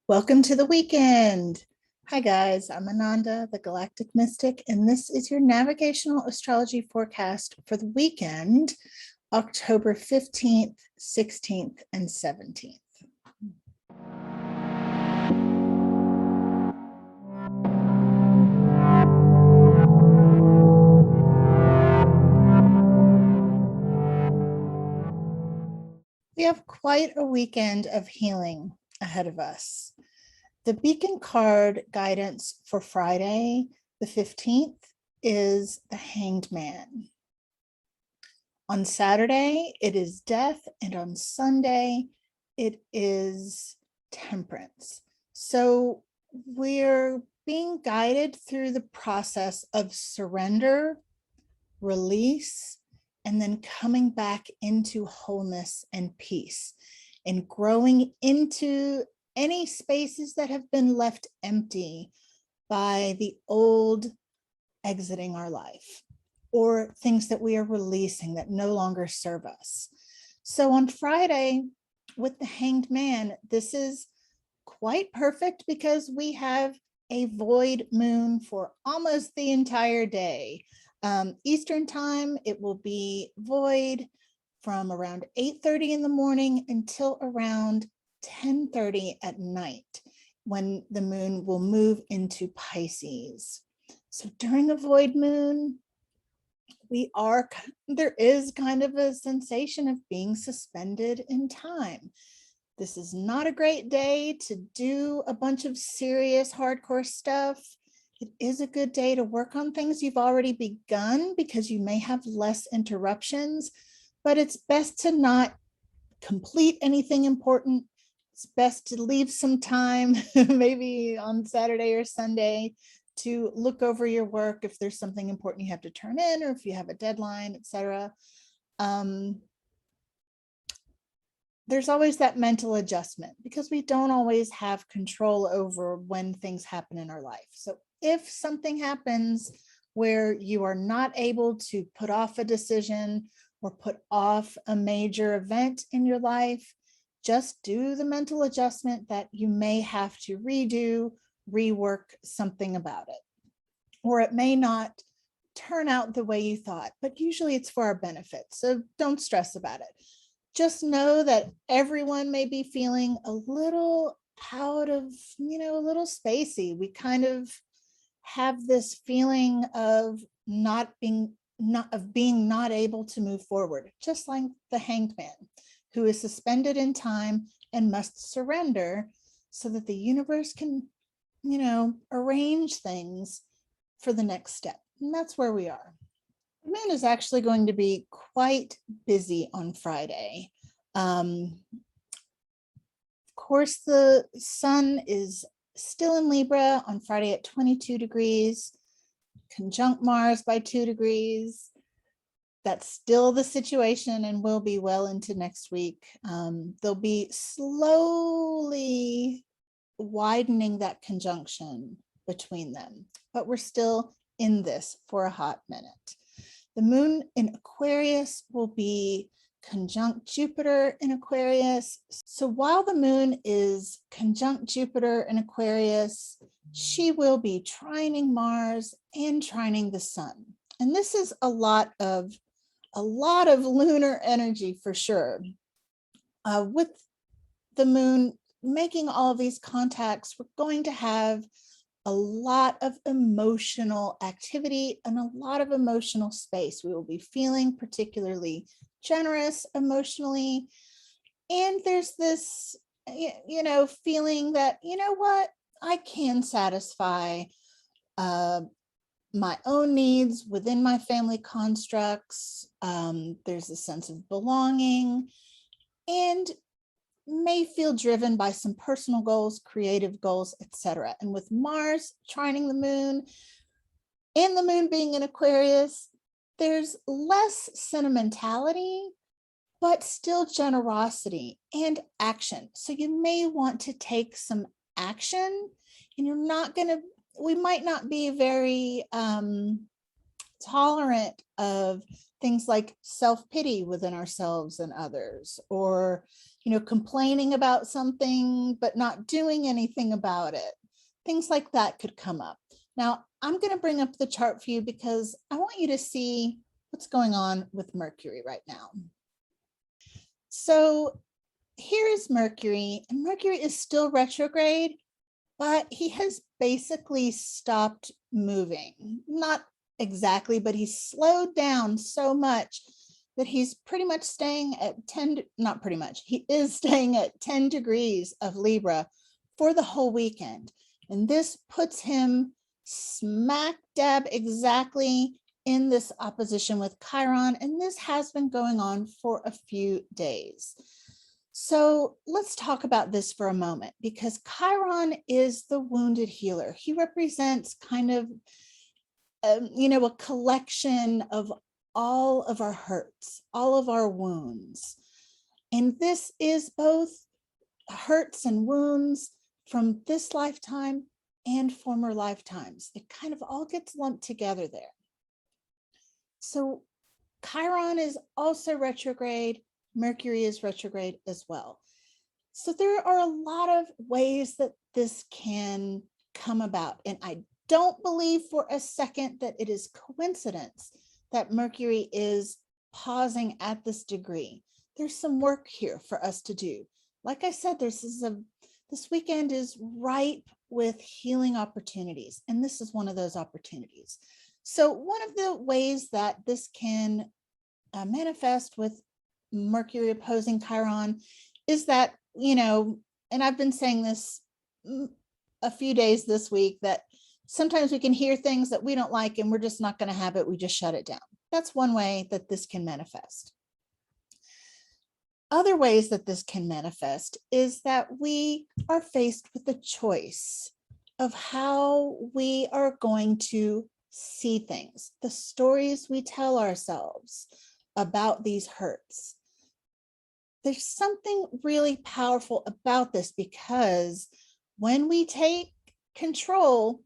Welcome to the weekend. Hi guys, I'm Ananda, the Galactic Mystic, and this is your Navigational Astrology forecast for the weekend, October 15th, 16th, and 17th. We have quite a weekend of healing ahead of us. The beacon card guidance for Friday, the 15th, is the Hanged Man. On Saturday, it is Death, and on Sunday, it is Temperance. So we're being guided through the process of surrender, release, and then coming back into wholeness and peace and growing into any spaces that have been left empty by the old exiting our life, or things that we are releasing that no longer serve us. So on Friday, with the Hanged Man, this is quite perfect because we have a void moon for almost the entire day. Eastern time, it will be void from around 8:30 in the morning until around 10:30 at night, when the moon will move into Pisces. So during a void moon, there is kind of a sensation of being suspended in time. This is not a great day to do a bunch of serious hardcore stuff. It is a good day to work on things you've already begun because you may have less interruptions, but it's best to not complete anything important. It's best to leave some time, maybe on Saturday or Sunday, to look over your work if there's something important you have to turn in, or if you have a deadline, etc. There's always that mental adjustment because we don't always have control over when things happen in our life. So if something happens where you are not able to put off a decision or put off a major event in your life, just do the mental adjustment that you may have to redo, rework something about it. Or it may not turn out the way you thought, but usually it's for our benefit. So don't stress about it. Just know that everyone may be feeling a little out of, a little spacey. We kind of have this feeling of being not able to move forward, just like the Hanged Man, who is suspended in time and must surrender so that the universe can, arrange things for the next step. And that's where we are. The moon is actually going to be quite busy on Friday. Of course, the sun is still in Libra on Friday at 22 degrees, conjunct Mars by 2 degrees. That's still the situation and will be well into next week. They'll be slowly widening that conjunction between them, but we're still in this for a hot minute. The moon in Aquarius will be conjunct Jupiter in Aquarius. So while the moon is conjunct Jupiter in Aquarius, she will be trining Mars and trining the sun. And this is a lot of lunar energy for sure. With the moon making all of these contacts, we're going to have a lot of emotional activity and a lot of emotional space. We will be feeling particularly generous emotionally. And there's this, feeling that, I can satisfy my own needs within my family constructs. There's a sense of belonging and may feel driven by some personal goals, creative goals, etc. And with Mars trining the moon and the moon being in Aquarius, there's less sentimentality, but still generosity and action. So you may want to take some action, and we might not be very tolerant of things like self-pity within ourselves and others, or, complaining about something, but not doing anything about it. Things like that could come up. Now, I'm going to bring up the chart for you because I want you to see what's going on with Mercury right now. So here is Mercury, and Mercury is still retrograde, but he has basically stopped moving. Not exactly, but he's slowed down so much that he's pretty much staying at 10, not pretty much, he is staying at 10 degrees of Libra for the whole weekend. And this puts him smack dab exactly in this opposition with Chiron, and this has been going on for a few days. So let's talk about this for a moment, because Chiron is the wounded healer. He represents kind of, a collection of all of our hurts, all of our wounds. And this is both hurts and wounds from this lifetime and former lifetimes. It kind of all gets lumped together there. So Chiron is also retrograde. Mercury is retrograde as well. So there are a lot of ways that this can come about. And I don't believe for a second that it is coincidence that Mercury is pausing at this degree. There's some work here for us to do. Like I said, this weekend is ripe with healing opportunities, and this is one of those opportunities. So one of the ways that this can manifest with Mercury opposing Chiron is that, and I've been saying this a few days this week, that sometimes we can hear things that we don't like and we're just not going to have it. We just shut it down. That's one way that this can manifest. Other ways that this can manifest is that we are faced with the choice of how we are going to see things, the stories we tell ourselves about these hurts. There's something really powerful about this, because when we take control,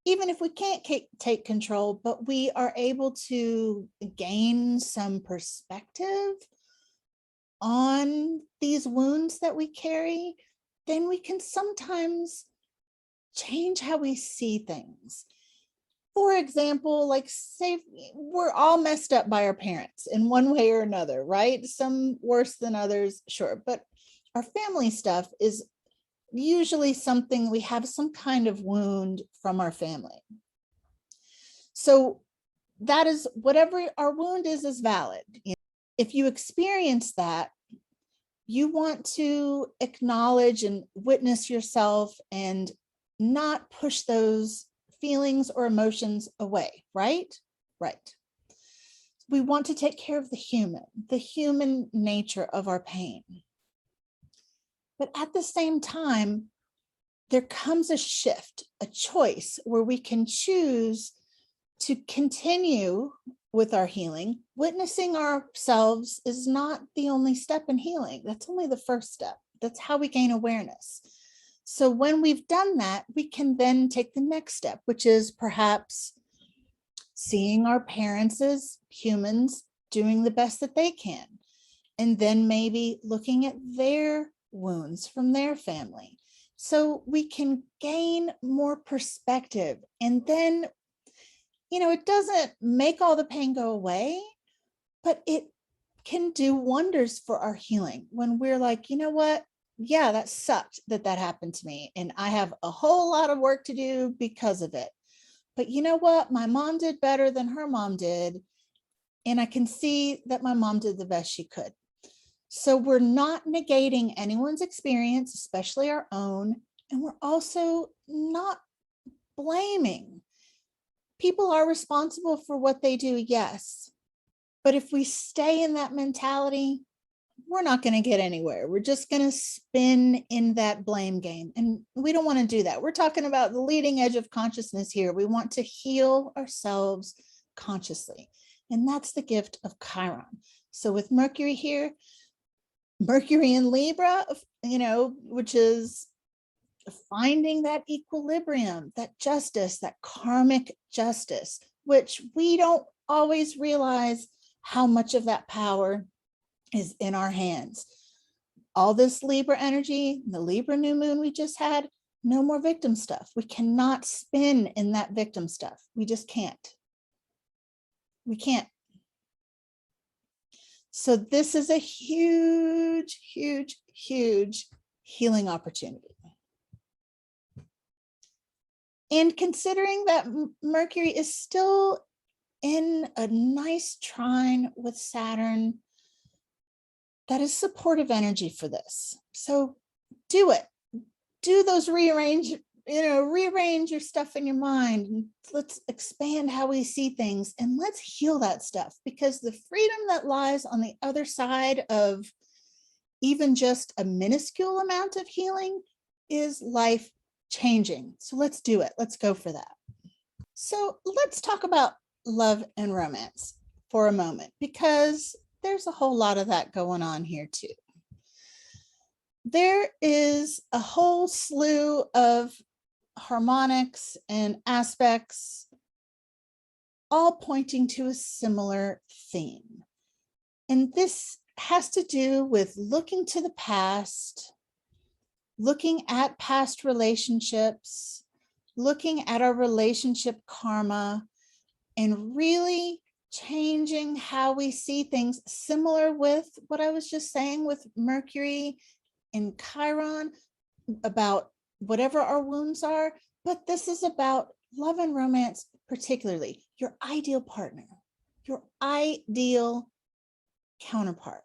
even if we can't take control, but we are able to gain some perspective on these wounds that we carry, then we can sometimes change how we see things. For example, like say we're all messed up by our parents in one way or another, right? Some worse than others, sure. But our family stuff is usually something, we have some kind of wound from our family. So that is, whatever our wound is valid. If you experience that, you want to acknowledge and witness yourself and not push those feelings or emotions away, right? Right. We want to take care of the human nature of our pain. But at the same time, there comes a shift, a choice where we can choose to continue with our healing. Witnessing ourselves is not the only step in healing. That's only the first step. That's how we gain awareness. So when we've done that, we can then take the next step, which is perhaps seeing our parents as humans doing the best that they can. And then maybe looking at their wounds from their family. So we can gain more perspective. And then, it doesn't make all the pain go away, but it can do wonders for our healing when we're like, you know what? Yeah, that sucked that happened to me. And I have a whole lot of work to do because of it. But you know what? My mom did better than her mom did. And I can see that my mom did the best she could. So we're not negating anyone's experience, especially our own. And we're also not blaming. People are responsible for what they do, yes. But if we stay in that mentality, we're not going to get anywhere. We're just going to spin in that blame game. And we don't want to do that. We're talking about the leading edge of consciousness here. We want to heal ourselves consciously. And that's the gift of Chiron. So with Mercury here, Mercury in Libra, which is finding that equilibrium, that justice, that karmic justice, which we don't always realize how much of that power is in our hands. All this Libra energy, the Libra new moon we just had, no more victim stuff. We cannot spin in that victim stuff. We just can't. We can't. So this is a huge, huge, huge healing opportunity. And considering that Mercury is still in a nice trine with Saturn, that is supportive energy for this. So do it. Do those rearrange your stuff in your mind. And let's expand how we see things, and let's heal that stuff, because the freedom that lies on the other side of even just a minuscule amount of healing is life changing. So let's do it. Let's go for that. So let's talk about love and romance for a moment, because there's a whole lot of that going on here too. There is a whole slew of harmonics and aspects, all pointing to a similar theme. And this has to do with looking to the past, looking at past relationships, looking at our relationship karma, and really changing how we see things, similar with what I was just saying with Mercury and Chiron about whatever our wounds are. But this is about love and romance, particularly your ideal partner, your ideal counterpart.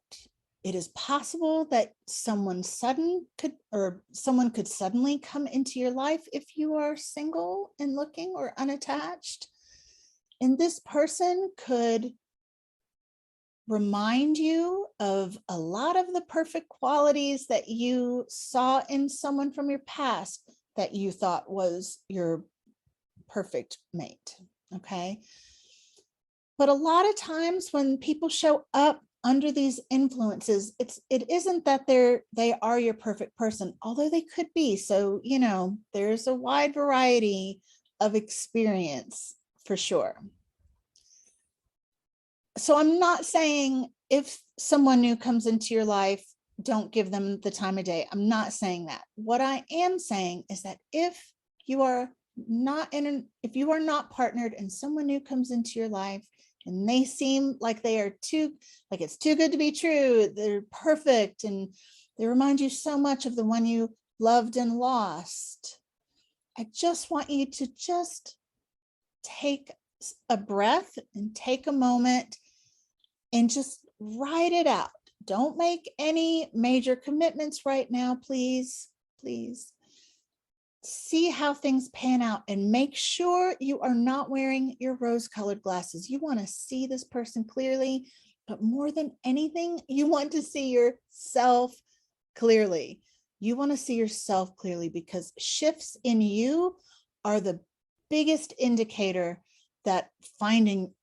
It is possible that someone could suddenly come into your life if you are single and looking, or unattached. And this person could remind you of a lot of the perfect qualities that you saw in someone from your past that you thought was your perfect mate. Okay. But a lot of times when people show up under these influences, it isn't that they are your perfect person, although they could be. So, there's a wide variety of experience for sure. So I'm not saying if someone new comes into your life, don't give them the time of day. I'm not saying that. What I am saying is that if you are not partnered and someone new comes into your life and they seem like it's too good to be true, they're perfect, and they remind you so much of the one you loved and lost, I just want you to just take a breath and take a moment and just ride it out. Don't make any major commitments right now, please. Please see how things pan out, and make sure you are not wearing your rose-colored glasses. You want to see this person clearly, but more than anything, you want to see yourself clearly. You want to see yourself clearly, because shifts in you are the biggest indicator that finding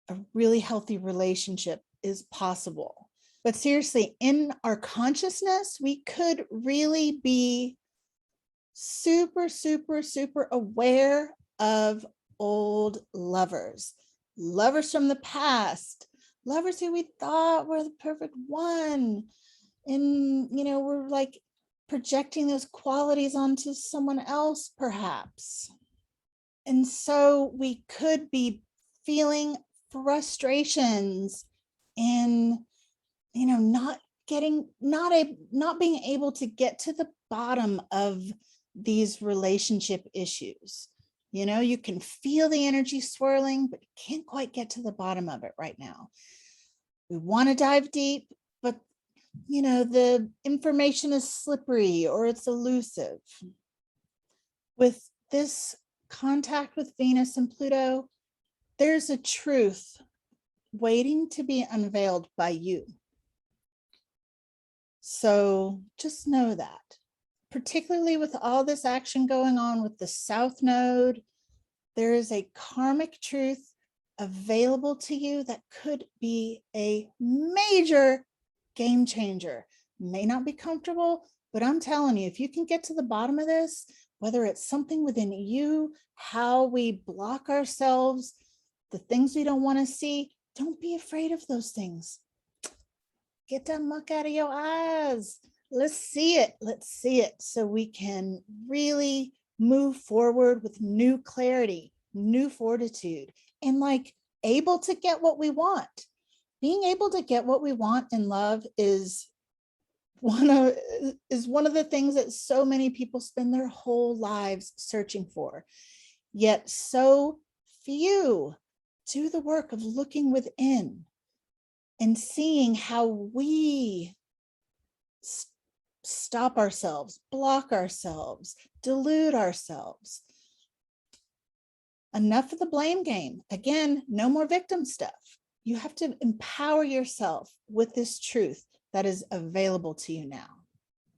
a really healthy relationship is possible. But seriously, in our consciousness, we could really be super, super, super aware of old lovers from the past, lovers who we thought were the perfect one. And, we're like projecting those qualities onto someone else, perhaps. And so we could be feeling frustrations in, not being able to get to the bottom of these relationship issues. You can feel the energy swirling, but you can't quite get to the bottom of it right now. We want to dive deep, but the information is slippery or it's elusive. With this contact with Venus and Pluto, there's a truth waiting to be unveiled by you. So just know that, particularly with all this action going on with the South Node, there is a karmic truth available to you that could be a major game changer. May not be comfortable, but I'm telling you, if you can get to the bottom of this, whether it's something within you, how we block ourselves, the things we don't want to see, don't be afraid of those things. Get that muck out of your eyes. Let's see it. Let's see it so we can really move forward with new clarity, new fortitude, and like able to get what we want. Being able to get what we want in love is one of the things that so many people spend their whole lives searching for. Yet so few do the work of looking within and seeing how we stop ourselves, block ourselves, delude ourselves. Enough of the blame game. Again, no more victim stuff. You have to empower yourself with this truth that is available to you now.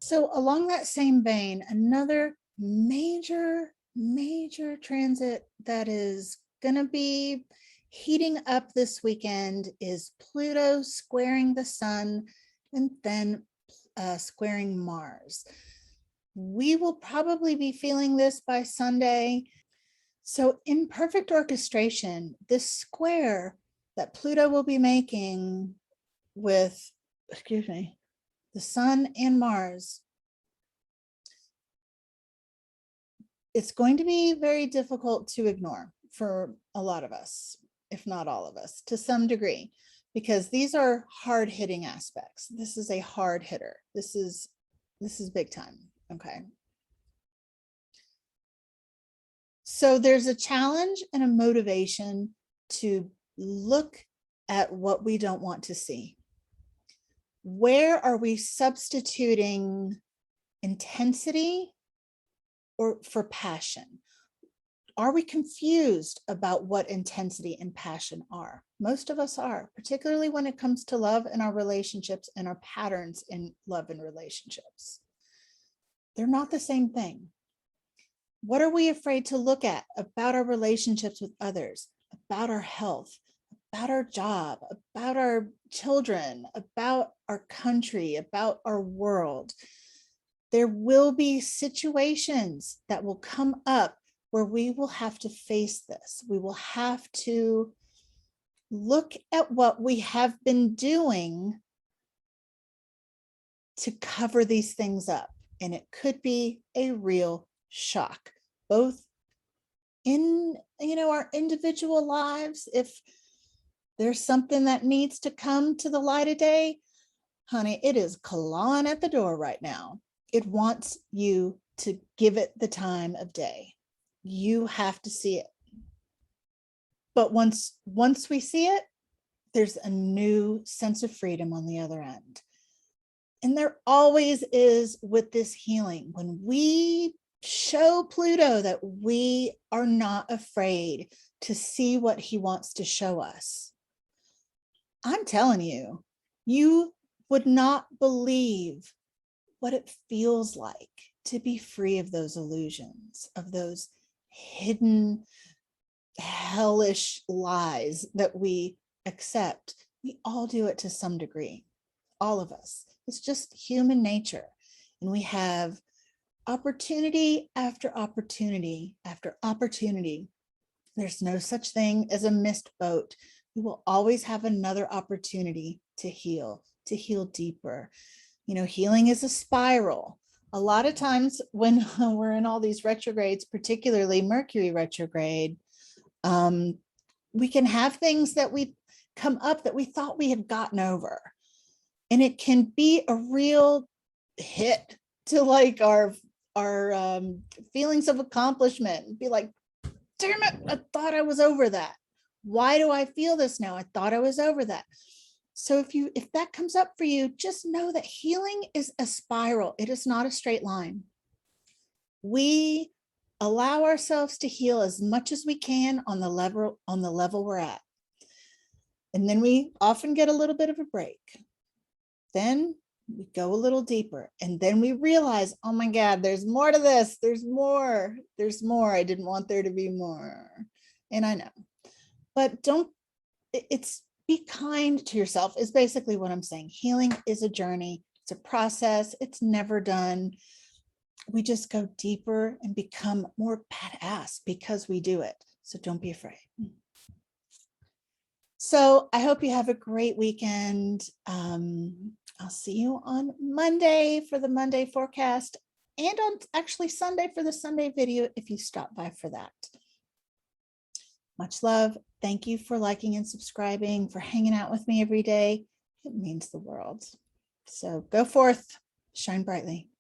So along that same vein, another major transit that is going to be heating up this weekend is Pluto squaring the Sun and then squaring Mars. We will probably be feeling this by Sunday. So in perfect orchestration, this square that Pluto will be making with, the Sun and Mars, it's going to be very difficult to ignore for a lot of us, if not all of us, to some degree, because these are hard-hitting aspects. This is a hard hitter. This is big time, okay? So there's a challenge and a motivation to look at what we don't want to see. Where are we substituting intensity or for passion? Are we confused about what intensity and passion are? Most of us are, particularly when it comes to love and our relationships and our patterns in love and relationships. They're not the same thing. What are we afraid to look at about our relationships with others, about our health, about our job, about our children, about our country, about our world? There will be situations that will come up where we will have to face this. We will have to look at what we have been doing to cover these things up. And it could be a real shock, both in, our individual lives. If there's something that needs to come to the light of day, honey, it is clawing at the door right now. It wants you to give it the time of day. You have to see it. But once we see it, there's a new sense of freedom on the other end. And there always is with this healing. When we show Pluto that we are not afraid to see what he wants to show us, I'm telling you, you would not believe what it feels like to be free of those illusions, of those hidden hellish lies that we accept. We all do it to some degree, all of us. It's just human nature. And we have opportunity after opportunity after opportunity. There's no such thing as a missed boat. We will always have another opportunity to heal deeper. Healing is a spiral. A lot of times when we're in all these retrogrades, particularly Mercury retrograde, we can have things that we come up that we thought we had gotten over. And it can be a real hit to like our feelings of accomplishment. Be like, damn it, I thought I was over that. Why do I feel this now? I thought I was over that. So if that comes up for you, just know that healing is a spiral. It is not a straight line. We allow ourselves to heal as much as we can on the level we're at. And then we often get a little bit of a break. Then we go a little deeper, and then we realize, oh my God, there's more to this. There's more. I didn't want there to be more. And I know, but be kind to yourself is basically what I'm saying. Healing is a journey. It's a process. It's never done. We just go deeper and become more badass because we do it. So don't be afraid. So I hope you have a great weekend. I'll see you on Monday for the Monday forecast, and on actually Sunday for the Sunday video if you stop by for that. Much love. Thank you for liking and subscribing, for hanging out with me every day. It means the world. So go forth, shine brightly.